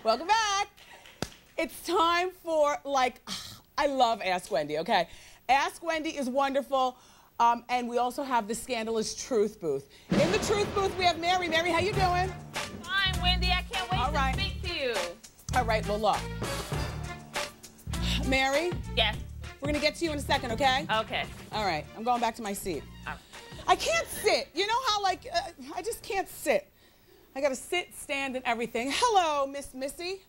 Welcome back. It's time for, like, I love Ask Wendy, okay? Ask Wendy is wonderful. And we also have the scandalous Truth Booth. In the Truth Booth, we have Mary. Mary, how you doing? Fine, Wendy. I can't wait to speak to you. All right, well, look. Mary? Yes. We're going to get to you in a second, okay? Okay. All right, I'm going back to my seat. Oh. I can't sit. You know how, like, I just can't sit. I got to sit, stand, and everything. Hello, Miss Missy.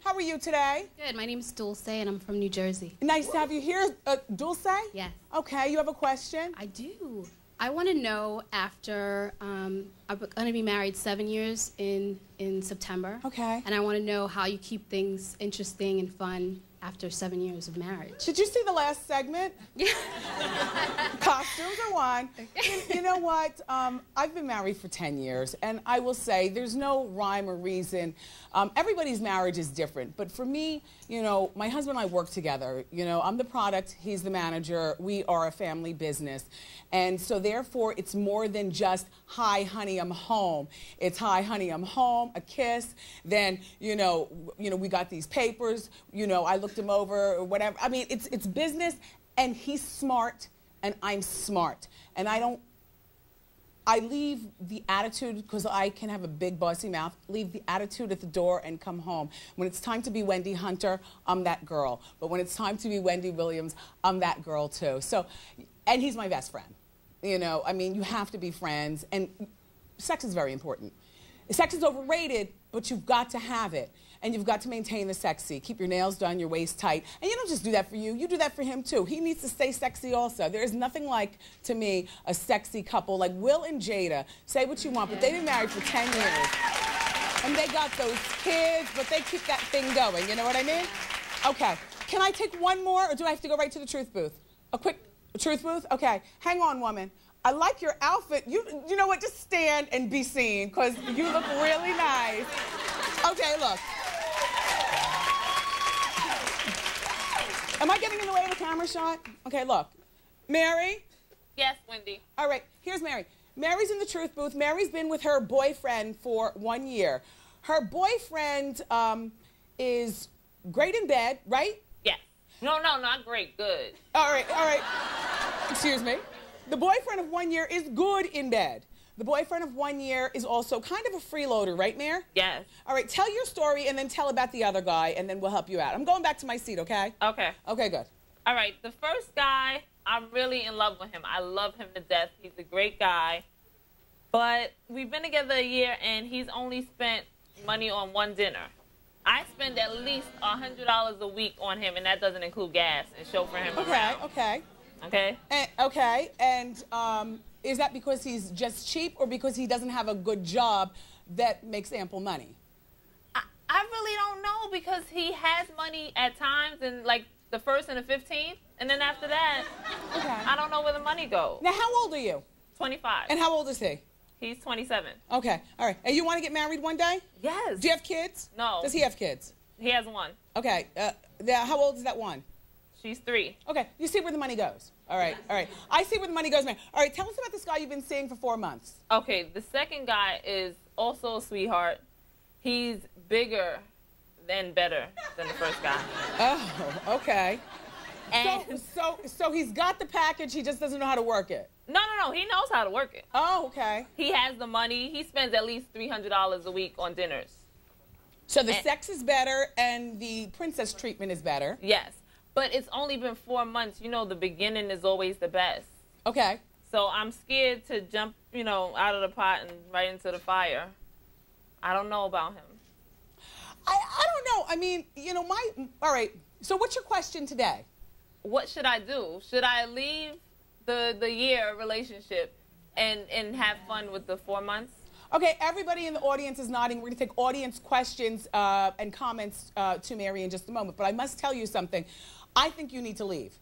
How are you today? Good. My name is Dulce, and I'm from New Jersey. Nice to have you here. Dulce? Yes. Okay, you have a question? I do. I want to know after, I'm going to be married 7 years in September. Okay. And I want to know how you keep things interesting and fun after 7 years of marriage. Did you see the last segment? Yeah. Costumes are one. You know what? I've been married for 10 years, and I will say there's no rhyme or reason. Everybody's marriage is different, but for me, you know, my husband and I work together. You know, I'm the product, he's the manager. We are a family business, and so therefore, it's more than just, hi, honey, I'm home. It's, hi, honey, I'm home, a kiss. Then, you know, we got these papers. You know, I looked him over or whatever. I mean, it's business, and he's smart, and I'm smart, and I leave the attitude, because I can have a big bossy mouth, leave the attitude at the door and come home. When it's time to be Wendy Hunter, I'm that girl. But when it's time to be Wendy Williams, I'm that girl too. So, and he's my best friend. You know, I mean, you have to be friends, and sex is very important. Sex is overrated, but you've got to have it. And you've got to maintain the sexy. Keep your nails done, your waist tight. And you don't just do that for you do that for him too. He needs to stay sexy also. There is nothing like, to me, a sexy couple like Will and Jada. Say what you want, but they've been married for 10 years. And they got those kids, but they keep that thing going. You know what I mean? Okay. Can I take one more, or do I have to go right to the Truth Booth? A quick Truth Booth? Okay. Hang on, woman. I like your outfit. You know what? Just stand and be seen, because you look really nice. Okay, look. Am I getting in the way of the camera shot? Okay, look. Mary? Yes, Wendy. All right, here's Mary. Mary's in the Truth Booth. Mary's been with her boyfriend for 1 year. Her boyfriend is great in bed, right? Yes. No, not great. Good. All right. Excuse me. The boyfriend of 1 year is good in bed. The boyfriend of 1 year is also kind of a freeloader, right, Mare? Yes. All right, tell your story and then tell about the other guy, and then we'll help you out. I'm going back to my seat, okay? Okay. Okay, good. All right, the first guy, I'm really in love with him. I love him to death. He's a great guy. But we've been together a year, and he's only spent money on one dinner. I spend at least $100 a week on him, and that doesn't include gas and chauffeur him around. Okay. Okay? And is that because he's just cheap, or because he doesn't have a good job that makes ample money? I really don't know, because he has money at times, and like the 1st and the 15th, and then after that, I don't know where the money goes. Now, how old are you? 25. And how old is he? He's 27. Okay, all right. And you want to get married one day? Yes. Do you have kids? No. Does he have kids? He has one. Okay, how old is that one? She's 3. Okay, you see where the money goes. All right. I see where the money goes, man. All right, tell us about this guy you've been seeing for 4 months. Okay, the second guy is also a sweetheart. He's bigger and better than the first guy. Oh, okay. And so he's got the package, he just doesn't know how to work it. No, he knows how to work it. Oh, okay. He has the money. He spends at least $300 a week on dinners. So the sex is better and the princess treatment is better. Yes. But it's only been 4 months. You know, the beginning is always the best. Okay. So I'm scared to jump, you know, out of the pot and right into the fire. I don't know about him. I don't know. I mean, you know, all right. So what's your question today? What should I do? Should I leave the year relationship and have fun with the 4 months? Okay, everybody in the audience is nodding. We're going to take audience questions and comments to Mary in just a moment. But I must tell you something. I think you need to leave.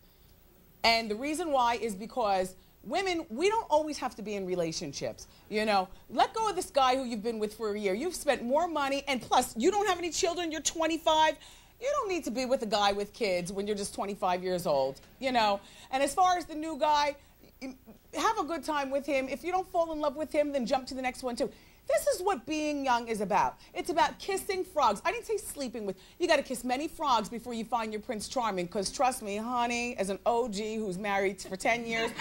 And the reason why is because women, we don't always have to be in relationships. You know, let go of this guy who you've been with for a year. You've spent more money, and plus, you don't have any children. You're 25. You don't need to be with a guy with kids when you're just 25 years old, you know. And as far as the new guy, have a good time with him. If you don't fall in love with him, then jump to the next one, too. This is what being young is about. It's about kissing frogs. I didn't say sleeping with. You got to kiss many frogs before you find your Prince Charming, because trust me, honey, as an OG who's married for 10 years,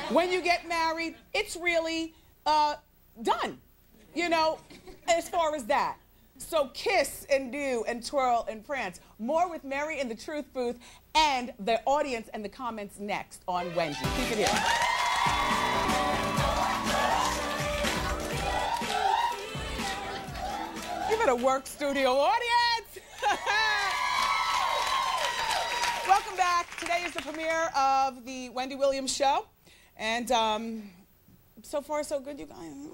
when you get married, it's really done, you know, as far as that. So kiss and do and twirl and prance. More with Mary in the Truth Booth and the audience and the comments next on Wendy. Keep it here. Give it a work, studio audience. Welcome back. Today is the premiere of the Wendy Williams Show. And so far, so good, you guys. Okay,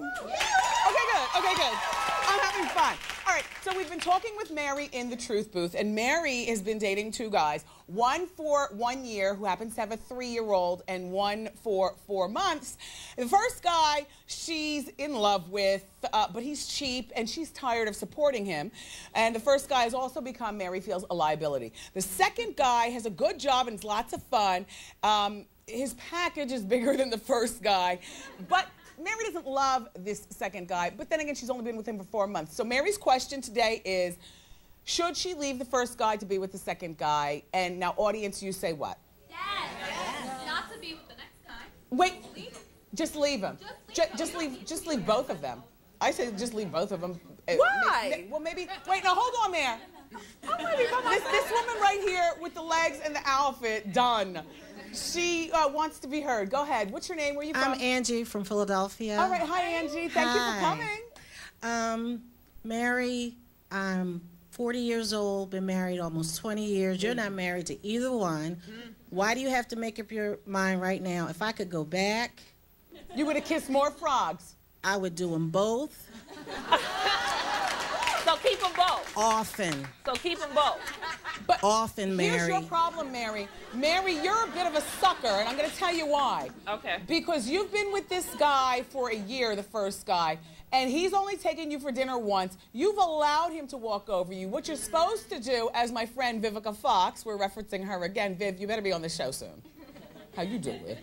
good. Okay, good. I'm having fun. All right, so we've been talking with Mary in the Truth Booth, and Mary has been dating 2 guys, one for 1 year, who happens to have a 3-year-old, and one for 4 months. The first guy she's in love with, but he's cheap, and she's tired of supporting him. And the first guy has also become, Mary feels, a liability. The second guy has a good job and it's lots of fun. His package is bigger than the first guy, but Mary doesn't love this second guy, but then again, she's only been with him for 4 months. So Mary's question today is, should she leave the first guy to be with the second guy? And now, audience, you say what? Yes. Yes. Not to be with the next guy. Wait, leave him. Just leave him. Just leave both of them. I say just leave both of them. Why? Well, maybe, wait, no, hold on there. This woman right here with the legs and the outfit, done. She wants to be heard. Go ahead. What's your name? Where are you from? I'm Angie from Philadelphia. All right. Hi, Angie. Thank you for coming. Mary, I'm 40 years old, been married almost 20 years. You're not married to either one. Why do you have to make up your mind right now? If I could go back, you would have kissed more frogs. I would do them both. So keep them both. Often. So keep them both. But often, Mary. Here's your problem, Mary. Mary, you're a bit of a sucker, and I'm going to tell you why. Okay. Because you've been with this guy for a year, the first guy, and he's only taken you for dinner once. You've allowed him to walk over you. What you're supposed to do, as my friend Vivica Fox, we're referencing her again. Viv, you better be on the show soon. How you doing?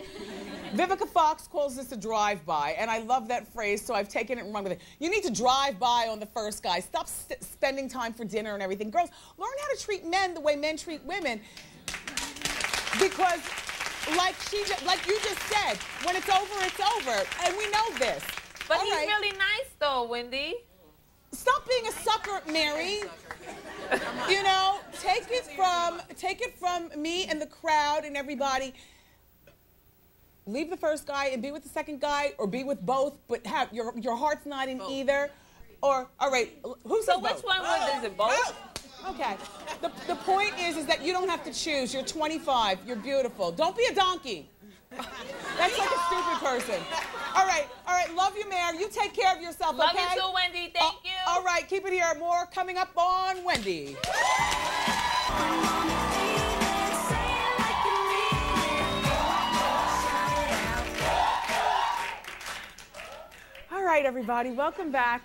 Vivica Fox calls this a drive-by, and I love that phrase, so I've taken it and run with it. You need to drive by on the first guy. Stop spending time for dinner and everything. Girls, learn how to treat men the way men treat women. Because, like you just said, when it's over, and we know this. But he's really nice, though, Wendy. Stop being a sucker, Mary. You know, take it from me and the crowd and everybody. Leave the first guy and be with the second guy, or be with both, but have your heart's not in either. Or, all right, who said so which both? one is it, both? Okay. The point is that you don't have to choose. You're 25. You're beautiful. Don't be a donkey. That's like a stupid person. All right. Love you, Mary. You take care of yourself, Love okay? you too, Wendy. Thank you. All right, keep it here. More coming up on Wendy. All right, everybody, welcome back.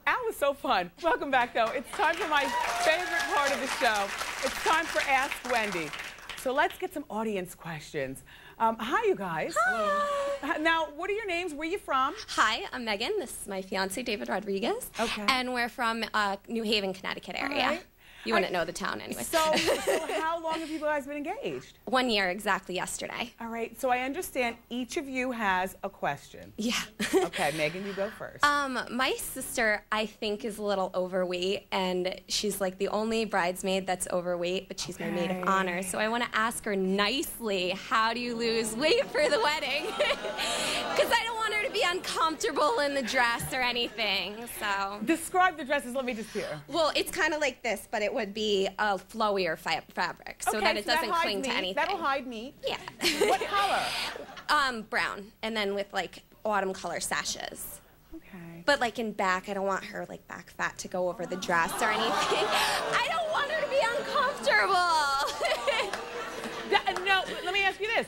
That was so fun. Welcome back, though. It's time for my favorite part of the show. It's time for Ask Wendy. So let's get some audience questions. Hi, you guys. Hi. Now, what are your names? Where are you from? Hi, I'm Megan. This is my fiance, David Rodriguez. Okay. And we're from New Haven, Connecticut area. Right. You wouldn't know the town anyway. So how long have you guys been engaged? 1 year exactly yesterday. All right, so I understand each of you has a question. Yeah. Okay, Megan, you go first. My sister, I think, is a little overweight, and she's like the only bridesmaid that's overweight, but she's my maid of honor. So I want to ask her nicely, how do you lose weight for the wedding? Because I don't want her to be uncomfortable in the dress or anything, so. Describe the dresses, let me just hear. Well, it's kind of like this, but it would be a flowier fabric, so that it doesn't cling to anything. That'll hide meat. Yeah. What color? Brown, and then with like autumn color sashes. Okay. But like in back, I don't want her like back fat to go over the dress or anything. I don't want her to be uncomfortable. No, let me ask you this.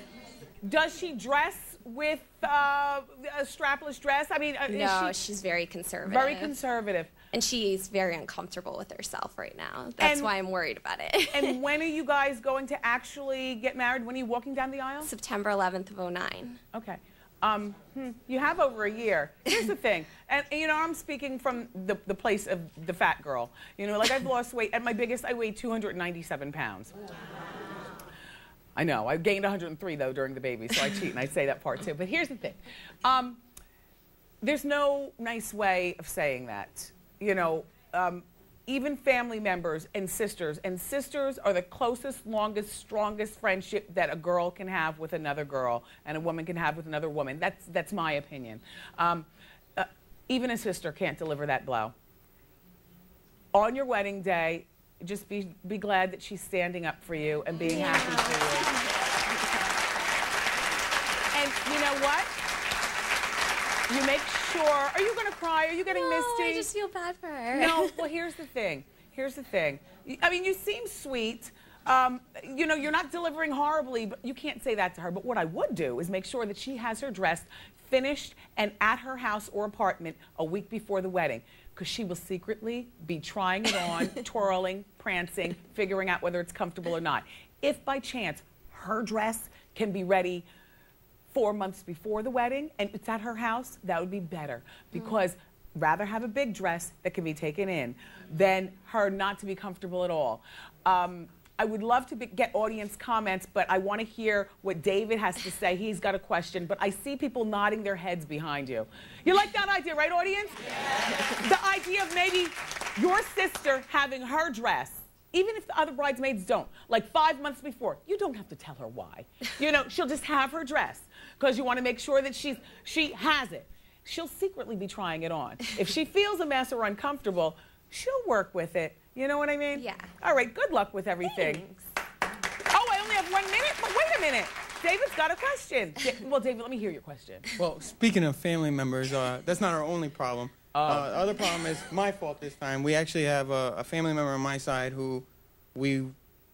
Does she dress with a strapless dress? I mean, no, she's very conservative. Very conservative. And she's very uncomfortable with herself right now. That's why I'm worried about it. And when are you guys going to actually get married? When are you walking down the aisle? September 11th of '09. Okay. You have over a year. Here's the thing, and you know, I'm speaking from the place of the fat girl. You know, like I've lost weight. At my biggest, I weighed 297 pounds. I know, I gained 103 though during the baby, so I cheat and I say that part too. But here's the thing, there's no nice way of saying that. You know, even family members and sisters are the closest, longest, strongest friendship that a girl can have with another girl and a woman can have with another woman. That's my opinion. Even a sister can't deliver that blow. On your wedding day, just be glad that she's standing up for you and being happy for you. And you know what? You make sure, are you going to cry? Are you getting misty? I just feel bad for her. No, well, here's the thing. Here's the thing. I mean, you seem sweet. You know, you're not delivering horribly, but you can't say that to her. But what I would do is make sure that she has her dress finished and at her house or apartment a week before the wedding, because she will secretly be trying it on, twirling, prancing, figuring out whether it's comfortable or not. If by chance her dress can be ready 4 months before the wedding and it's at her house, that would be better, because rather have a big dress that can be taken in than her not to be comfortable at all. I would love to get audience comments, but I want to hear what David has to say. He's got a question, but I see people nodding their heads behind you. You like that idea, right, audience? Yeah. The idea of maybe your sister having her dress, even if the other bridesmaids don't, like 5 months before, you don't have to tell her why. You know, she'll just have her dress because you want to make sure that she has it. She'll secretly be trying it on. If she feels a mess or uncomfortable, she'll work with it. You know what I mean? Yeah. All right, good luck with everything. Thanks. Oh, I only have 1 minute? But wait a minute. David's got a question. Well, David, let me hear your question. Well, speaking of family members, that's not our only problem. The other problem is my fault this time. We actually have a family member on my side who I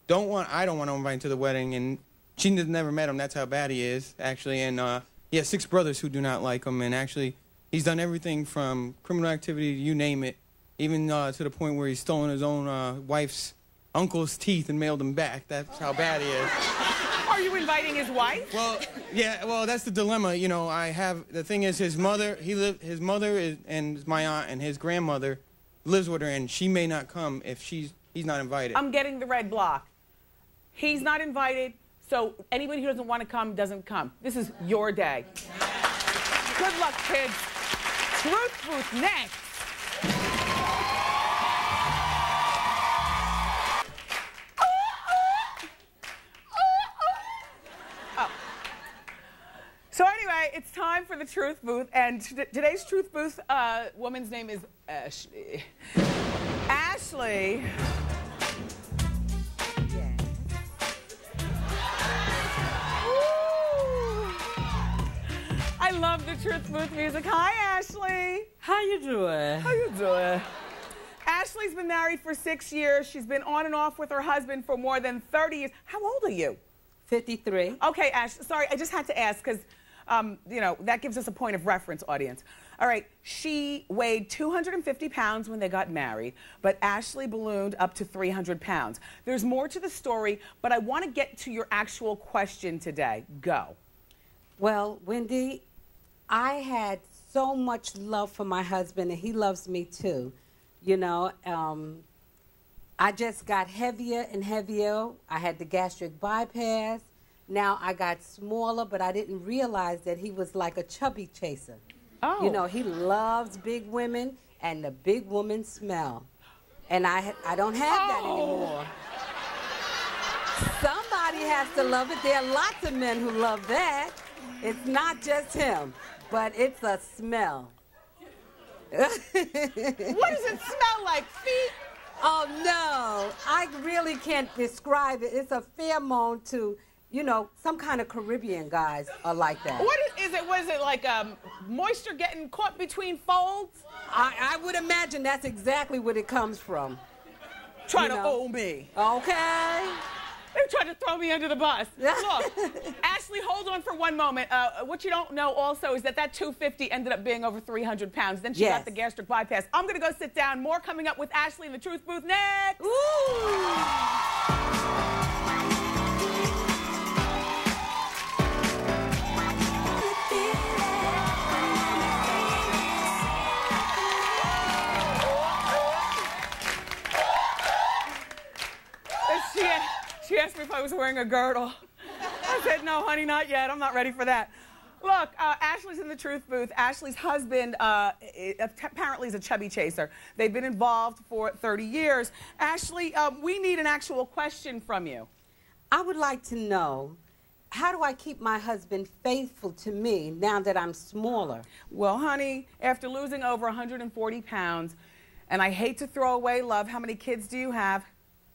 don't want to invite to the wedding, and she never met him. That's how bad he is, actually. And he has 6 brothers who do not like him, and actually he's done everything from criminal activity, you name it, even to the point where he's stolen his own wife's uncle's teeth and mailed them back. That's how bad he is. Are you inviting his wife? Well, yeah, well, that's the dilemma. You know, the thing is, his mother and my aunt and his grandmother lives with her, and she may not come if he's not invited. I'm getting the red block. He's not invited, so anybody who doesn't want to come doesn't come. This is your day. Good luck, kids. Truth Booth next. So anyway, it's time for the Truth Booth, and today's Truth Booth woman's name is Ashley. Ashley. Yes. I love the Truth Booth music. Hi, Ashley. How you doing? How you doing? Ashley's been married for 6 years. She's been on and off with her husband for more than 30 years. How old are you? 53. Okay, Ash, sorry, I just had to ask because, you know, that gives us a point of reference, audience. All right, she weighed 250 pounds when they got married, but Ashley ballooned up to 300 pounds. There's more to the story, but I want to get to your actual question today. Go. Well, Wendy, I had so much love for my husband, and he loves me too. You know, I just got heavier and heavier. I had the gastric bypass. Now I got smaller, but I didn't realize that he was like a chubby chaser. Oh. You know, he loves big women and the big woman smell. And I don't have that anymore. Somebody has to love it. There are lots of men who love that. It's not just him, but it's a smell. What does it smell like? Feet? Oh, no. I really can't describe it. It's a pheromone to, you know, some kind of Caribbean guys are like that. What is it? Was it like moisture getting caught between folds? I would imagine that's exactly what it comes from. Trying to owe me. Okay. They're trying to throw me under the bus. Look, Ashley, hold on for one moment. What you don't know also is that 250 ended up being over 300 pounds. Then she got the gastric bypass. I'm going to go sit down. More coming up with Ashley in the Truth Booth next. Ooh. She asked me if I was wearing a girdle. I said, no, honey, not yet. I'm not ready for that. Look, Ashley's in the truth booth. Ashley's husband apparently is a chubby chaser. They've been involved for 30 years. Ashley, we need an actual question from you. I would like to know, how do I keep my husband faithful to me now that I'm smaller? Well, honey, after losing over 140 pounds, and I hate to throw away love, how many kids do you have?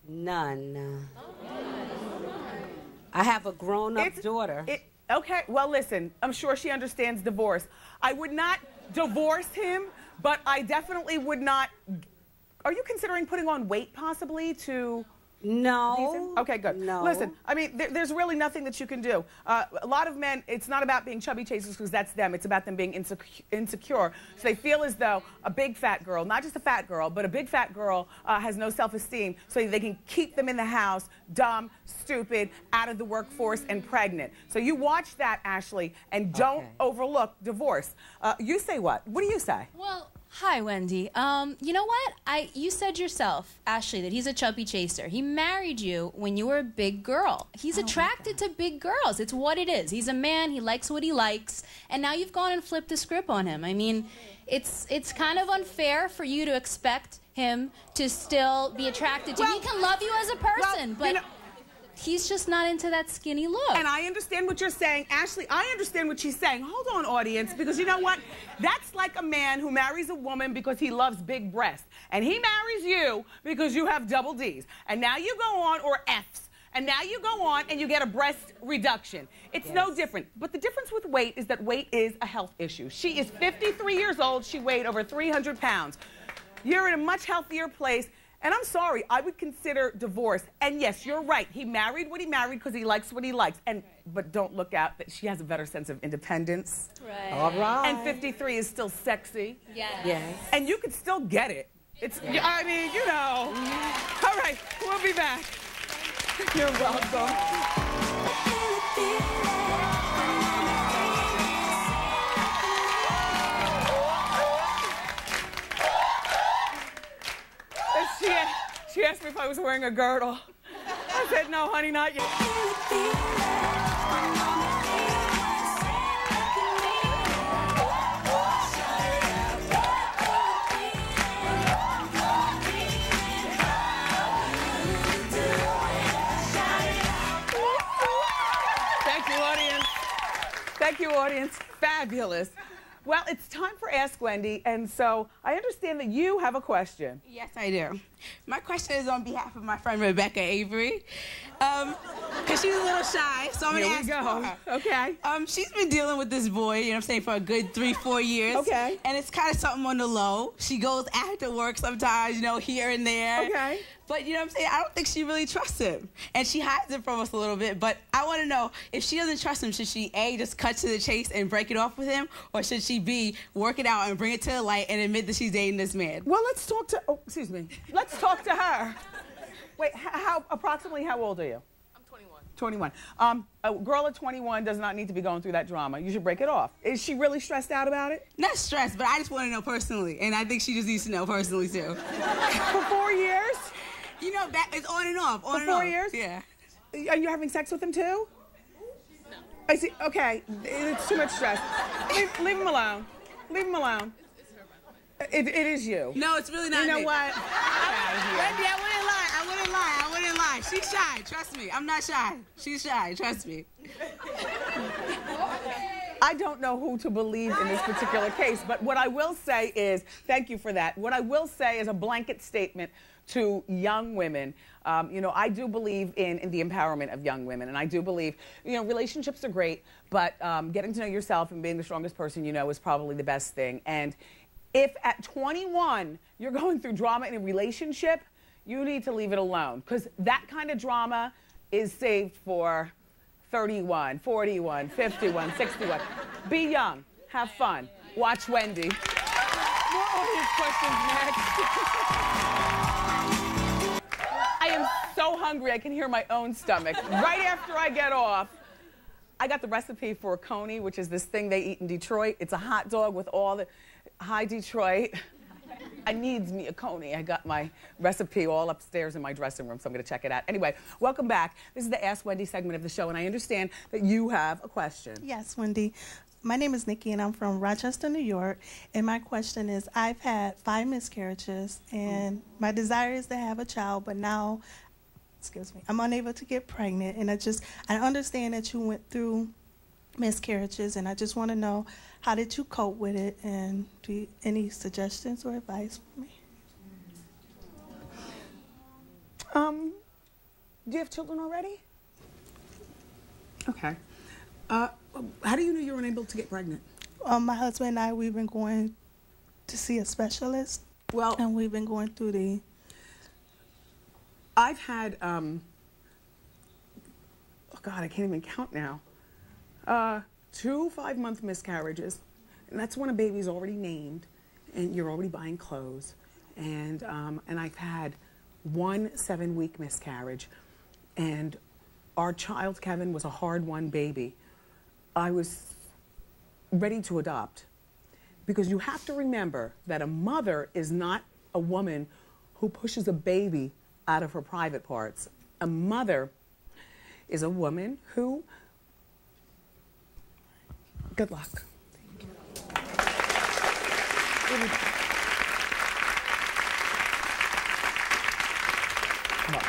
None. I have a grown-up daughter. Okay, well, listen, I'm sure she understands divorce. I would not divorce him, but I definitely would not... Are you considering putting on weight, possibly, to... No. Okay, good. No. Listen, I mean, there's really nothing that you can do. A lot of men, it's not about being chubby chasers because that's them. It's about them being insecure. So they feel as though a big fat girl, not just a fat girl, but a big fat girl has no self-esteem, so they can keep them in the house, dumb, stupid, out of the workforce, and pregnant. So you watch that, Ashley, and don't overlook divorce. You say what? What do you say? Well, hi, Wendy. You know what? You said yourself, Ashley, that he's a chubby chaser. He married you when you were a big girl. He's attracted to big girls. It's what it is. He's a man. He likes what he likes. And now you've gone and flipped the script on him. I mean, it's kind of unfair for you to expect him to still be attracted to you. He can love you as a person, but... You know, he's just not into that skinny look. And I understand what you're saying. Ashley, I understand what she's saying. Hold on, audience, because you know what? That's like a man who marries a woman because he loves big breasts. And he marries you because you have double Ds. And now you go on, or Fs. And now you go on and you get a breast reduction. It's no different. But the difference with weight is that weight is a health issue. She is 53 years old. She weighed over 300 pounds. You're in a much healthier place. And I'm sorry, I would consider divorce. And yes, you're right. He married what he married because he likes what he likes. But don't look out that she has a better sense of independence. Right. All right. And 53 is still sexy. Yes. And you could still get it. It's, I mean, you know. All right, we'll be back. You're welcome. She asked me if I was wearing a girdle. I said, no, honey, not yet. Thank you, audience. Thank you, audience. Fabulous. Well, it's time for Ask Wendy, and so I understand that you have a question. Yes, I do. My question is on behalf of my friend Rebecca Avery, because she's a little shy, so I'm going to ask for her. Okay. She's been dealing with this boy, you know what I'm saying, for a good 3-4 years. Okay. And it's kind of something on the low. She goes after work sometimes, you know, here and there. Okay. But, you know what I'm saying, I don't think she really trusts him. And she hides it from us a little bit. But I want to know, if she doesn't trust him, should she, A, just cut to the chase and break it off with him? Or should she, B, work it out and bring it to the light and admit that she's dating this man? Well, let's talk to, oh, excuse me. Let's talk to her. Wait, approximately how old are you? I'm 21. 21. A girl at 21 does not need to be going through that drama. You should break it off. Is she really stressed out about it? Not stressed, but I just want to know personally. And I think she just needs to know personally, too. For 4 years? You know, that it's on and off. For 4 years? Yeah. Are you having sex with him, too? No. I see. Okay. It's too much stress. Leave him alone. Leave him alone. It is you. No, it's really not me. You know what? Wendy, I wouldn't lie. She's shy. Trust me. I'm not shy. She's shy. Trust me. I don't know who to believe in this particular case, but what I will say is, thank you for that. What I will say is a blanket statement to young women. You know, I do believe in the empowerment of young women, and I do believe, you know, relationships are great, but getting to know yourself and being the strongest person you know is probably the best thing. And if at 21 you're going through drama in a relationship, you need to leave it alone, because that kind of drama is saved for 31, 41, 51, 61. Be young. Have fun. Watch Wendy. More audience questions next. I am so hungry I can hear my own stomach. Right after I get off, I got the recipe for a coney, which is this thing they eat in Detroit. It's a hot dog with all the... Hi, Detroit. I needs me a coney. I got my recipe all upstairs in my dressing room, so I'm going to check it out. Anyway, welcome back. This is the Ask Wendy segment of the show, and I understand that you have a question. Yes, Wendy. My name is Nikki, and I'm from Rochester, New York. And my question is, I've had 5 miscarriages, and my desire is to have a child, but now, I'm unable to get pregnant. And I understand that you went through miscarriages, and I just want to know, how did you cope with it, and any suggestions or advice for me? Do you have children already? Okay. How do you know you're unable to get pregnant? My husband and I, we've been going to see a specialist. Well, and we've been going through the... I've had, oh God, I can't even count now. 2 5-month miscarriages, and that's when a baby's already named, and you're already buying clothes. And I've had 1 7-week miscarriage, and our child, Kevin, was a hard-won baby. I was ready to adopt, because you have to remember that a mother is not a woman who pushes a baby out of her private parts. A mother is a woman who... Good luck. Thank you. Come on.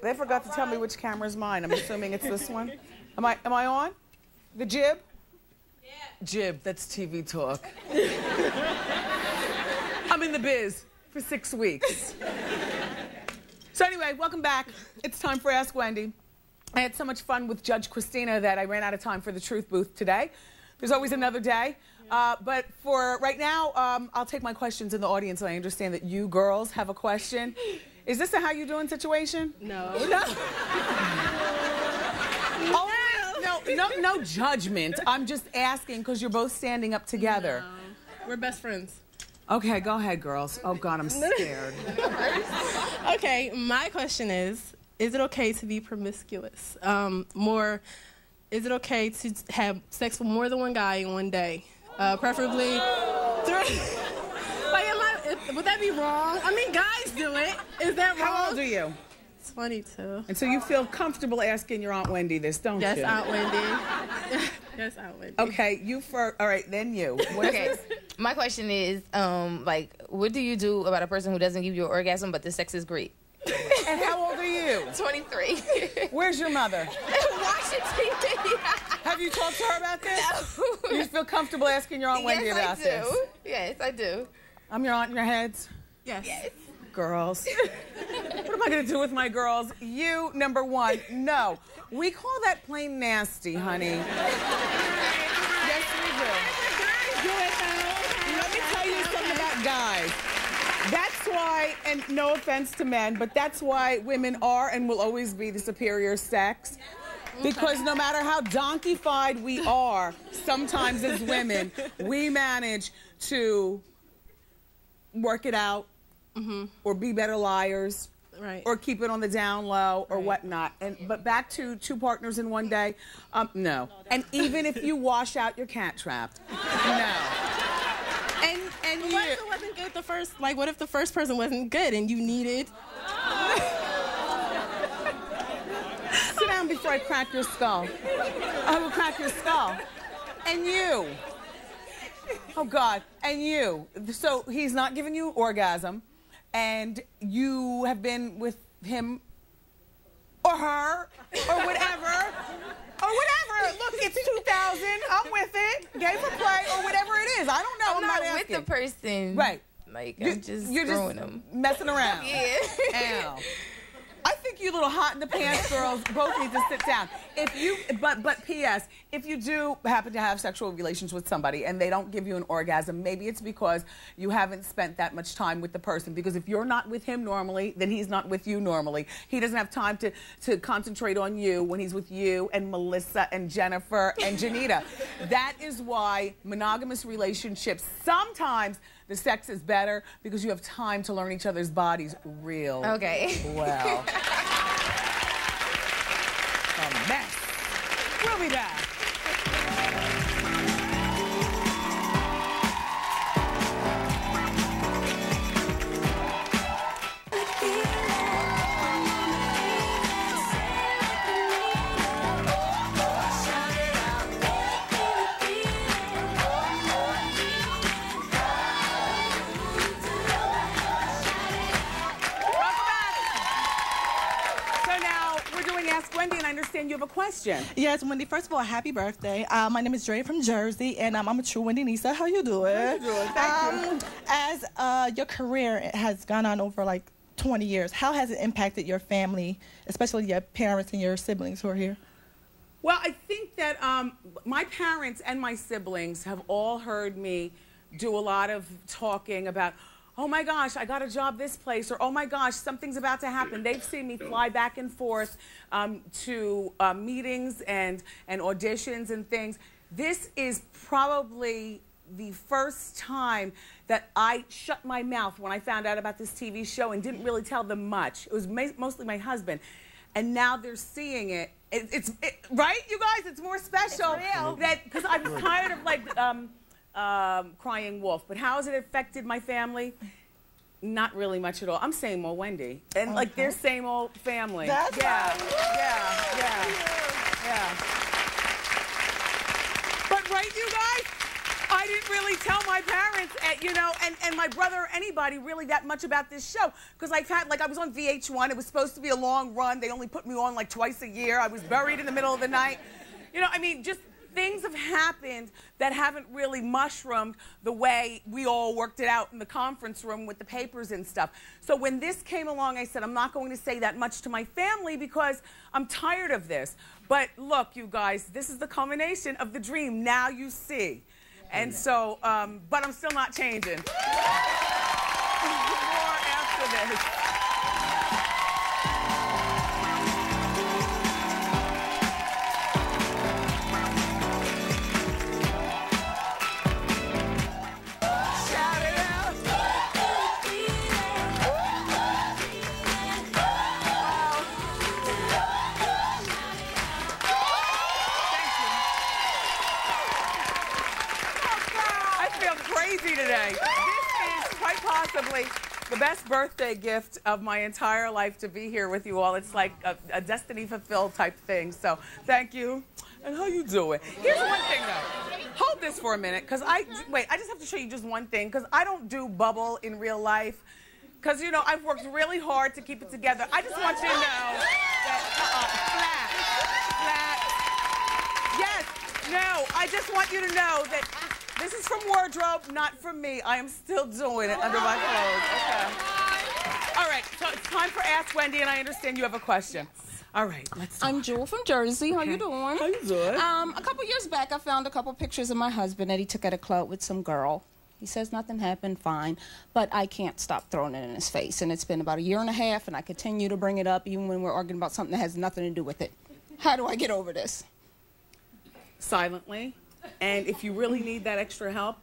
They forgot to tell me which camera's mine. I'm assuming it's this one. Am I on? The jib? Yeah. Jib, that's TV talk. I'm in the biz for 6 weeks. So anyway, welcome back. It's time for Ask Wendy. I had so much fun with Judge Christina that I ran out of time for the truth booth today. There's always another day. But for right now, I'll take my questions in the audience. I understand that you girls have a question. Is this a how you doing situation? No. No. No judgment. I'm just asking because you're both standing up together. No. We're best friends. Okay, go ahead, girls. Oh, God, I'm scared. Okay, my question is it okay to be promiscuous? Is it okay to have sex with more than one guy in one day? Preferably 3. Would that be wrong? I mean, guys do it. Is that wrong? How old are you? 22. And so you feel comfortable asking your Aunt Wendy this, don't yes, you? Aunt Wendy. Yes, Aunt Wendy. Okay, you first. All right, then you. Okay, my question is, what do you do about a person who doesn't give you an orgasm, but the sex is great? And how old are you? 23. Where's your mother? Washington. Have you talked to her about this? No. You feel comfortable asking your Aunt Wendy about this? Yes, I do. I'm your aunt in your heads? Yes. Girls. What am I going to do with my girls? You, number 1, no. We call that plain nasty, honey. Yes, we do. Let me tell you something about guys. That's why, and no offense to men, but that's why women are and will always be the superior sex. Because no matter how donkey-fied we are, sometimes as women, we manage to work it out, or be better liars, right, or keep it on the down low, or whatnot. But back to 2 partners in one day, no. And even if you wash out your cat trap, no. And what if it wasn't good the first? Like, what if the first person wasn't good and you needed? Sit down before I crack your skull. I will crack your skull. And you. Oh, God. And you. So he's not giving you orgasm, and you have been with him or her or whatever. Or whatever. Look, it's 2000. I'm with it. Gay for play or whatever it is. I don't know. I'm not with the person. Right. Like, I'm just you're throwing just them. messing around. Yeah. Ow. I think think you little hot in the pants girls both need to sit down. If you, but P.S. If you do happen to have sexual relations with somebody and they don't give you an orgasm, maybe it's because you haven't spent that much time with the person. Because if you're not with him normally, then he's not with you normally. He doesn't have time to concentrate on you when he's with you and Melissa and Jennifer and Janita. That is why monogamous relationships, sometimes the sex is better because you have time to learn each other's bodies real well. A mess. We'll be back. Wendy, and I understand you have a question. Yes, Wendy. First of all, happy birthday. My name is Dre from Jersey, and I'm a true Wendy Nisa. How you doing? How you doing? Thank you. As your career has gone on over like 20 years, how has it impacted your family, especially your parents and your siblings who are here? Well, I think that my parents and my siblings have all heard me do a lot of talking about, oh my gosh, I got a job this place, or oh my gosh, something's about to happen. They've seen me fly back and forth to meetings and auditions and things. This is probably the first time that I shut my mouth when I found out about this TV show and didn't really tell them much. It was mostly my husband. And now they're seeing it. Right, you guys? It's more special. It's real. Because I was tired of like crying wolf. But how has it affected my family? Not really much at all. I'm same old Wendy. And like they're same old family. That's yeah. But right, you guys? I didn't really tell my parents, and my brother or anybody really that much about this show. Because I was on VH1. It was supposed to be a long run. They only put me on like twice a year. I was buried in the middle of the night. Just things have happened that haven't really mushroomed the way we all worked it out in the conference room with the papers and stuff. So when this came along, I said, I'm not going to say that much to my family because I'm tired of this. But look, you guys, this is the culmination of the dream. Now you see. And so, but I'm still not changing. More after this. Today. This is quite possibly the best birthday gift of my entire life to be here with you all. It's like a destiny fulfilled type thing. So thank you. And how you doing? Here's one thing though. Hold this for a minute, because I just have to show you just one thing, because I don't do bubble in real life. Because I've worked really hard to keep it together. I just want you to know that flat. Yes. No. I just want you to know that. This is from wardrobe, not from me. I am still doing it under my clothes. Okay. All right, so it's time for Ask Wendy, and I understand you have a question. All right, let's talk. I'm Jewel from Jersey. How you doing? How you doing? A couple years back, I found a couple pictures of my husband that he took at a club with some girl. He says nothing happened, fine, but I can't stop throwing it in his face. And it's been about 1.5 years, and I continue to bring it up even when we're arguing about something that has nothing to do with it. How do I get over this? Silently. And if you really need that extra help,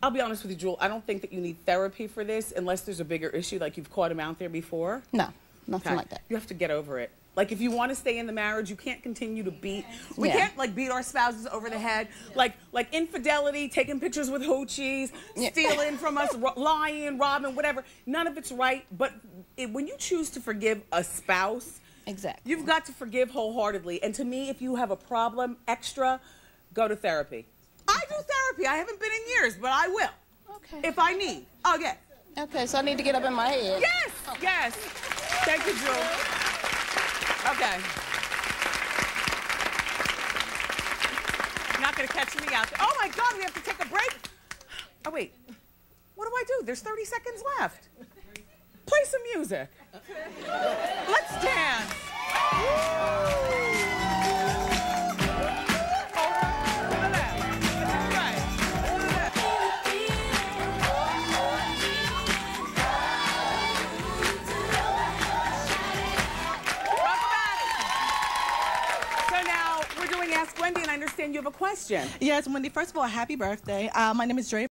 I'll be honest with you, Jewel, I don't think that you need therapy for this unless there's a bigger issue, like you've caught him out there before. No, nothing like that. You have to get over it. Like, if you want to stay in the marriage, you can't continue to beat. We can't, beat our spouses over the head. Like infidelity, taking pictures with hoochies, stealing from us, lying, robbing, whatever. None of it's right. But when you choose to forgive a spouse, you've got to forgive wholeheartedly. And to me, if you have a problem extra, go to therapy. I do therapy. I haven't been in years, but I will. Okay. If I need. Oh, yeah. Okay, so I need to get up in my head. Yes, yes. Thank you, Jewel. Okay. You're not going to catch me out there. Oh, my God, we have to take a break. Oh, wait. What do I do? There's 30 seconds left. Play some music. Let's dance. Ask Wendy, and I understand you have a question. Yes, Wendy, first of all, happy birthday. My name is Dre